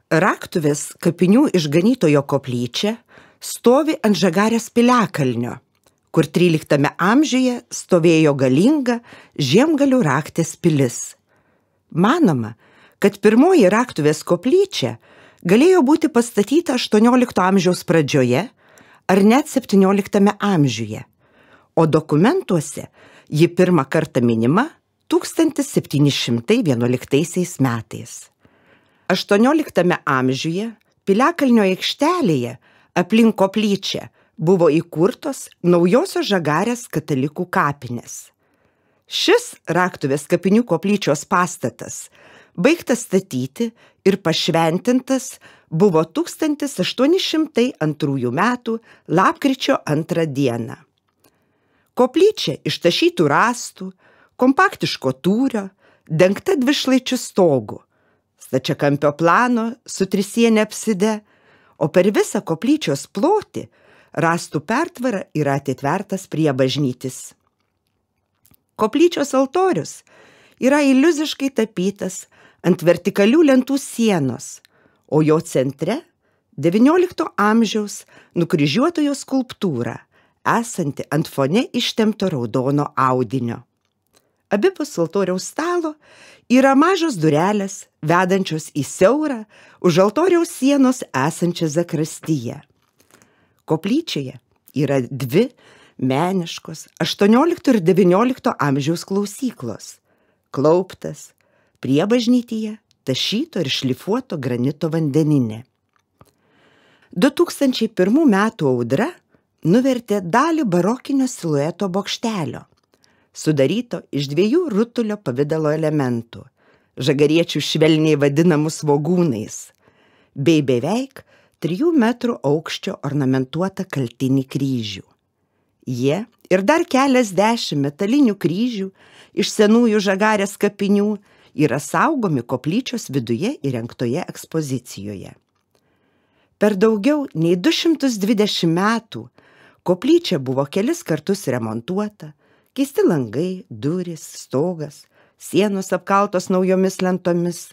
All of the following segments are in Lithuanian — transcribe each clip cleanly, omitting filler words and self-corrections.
Raktuvės kapinių išganytojo koplyčia stovi ant Žagarės piliakalnio, kur 13 amžiuje stovėjo galinga Žiemgalių Raktės pilis. Manoma, kad pirmoji Raktuvės koplyčia galėjo būti pastatyta 18 amžiaus pradžioje ar net 17 amžiuje, o dokumentuose ji pirmą kartą minima 1711 metais. 18 amžiuje piliakalnio aikštelėje aplink koplyčią buvo įkurtos naujosios Žagarės katalikų kapinės. Šis Raktuvės kapinių koplyčios pastatas baigtas statyti ir pašventintas buvo 1802 metų lapkričio 2 dieną. Koplyčia iš tašytų rąstų, kompaktiško tūrio, dengta dvišlaičių stogu, stačiakampio plano su trisiene apside, o per visą koplyčios plotį rąstų pertvara yra atitvertas priebažnytis. Koplyčios altorius yra iliuziškai tapytas ant vertikalių lentų sienos, o jo centre XIX amžiaus nukryžiuotojo skulptūra, esanti ant fone ištempto raudono audinio. Abipus altoriaus stalo yra mažos durelės, vedančios į siaurą už altoriaus sienos esančią zakristiją. Koplyčioje yra dvi meniškos 18 ir XIX amžiaus klausyklos, klauptas, priebažnytyje tašyto ir šlifuoto granito vandeninė. 2001 metų audra nuvertė dalį barokinio silueto bokštelio, sudaryto iš 2 rutulio pavidalo elementų, žagariečių švelniai vadinamų svogūnais, bei beveik 3 metrų aukščio ornamentuotą kaltinį kryžių. Jie ir dar keliasdešimt metalinių kryžių iš senųjų Žagarės kapinių yra saugomi koplyčios viduje įrengtoje ekspozicijoje. Per daugiau nei 220 metų koplyčia buvo kelis kartus remontuota, keisti langai, durys, stogas, sienos apkaltos naujomis lentomis.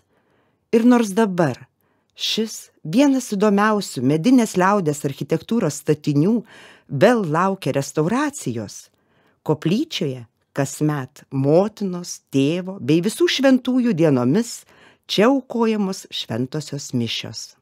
Ir nors dabar šis vienas įdomiausių medinės liaudies architektūros statinių vėl laukia restauracijos, koplyčioje kasmet motinos, tėvo bei visų šventųjų dienomis čia aukojamos šventosios mišios.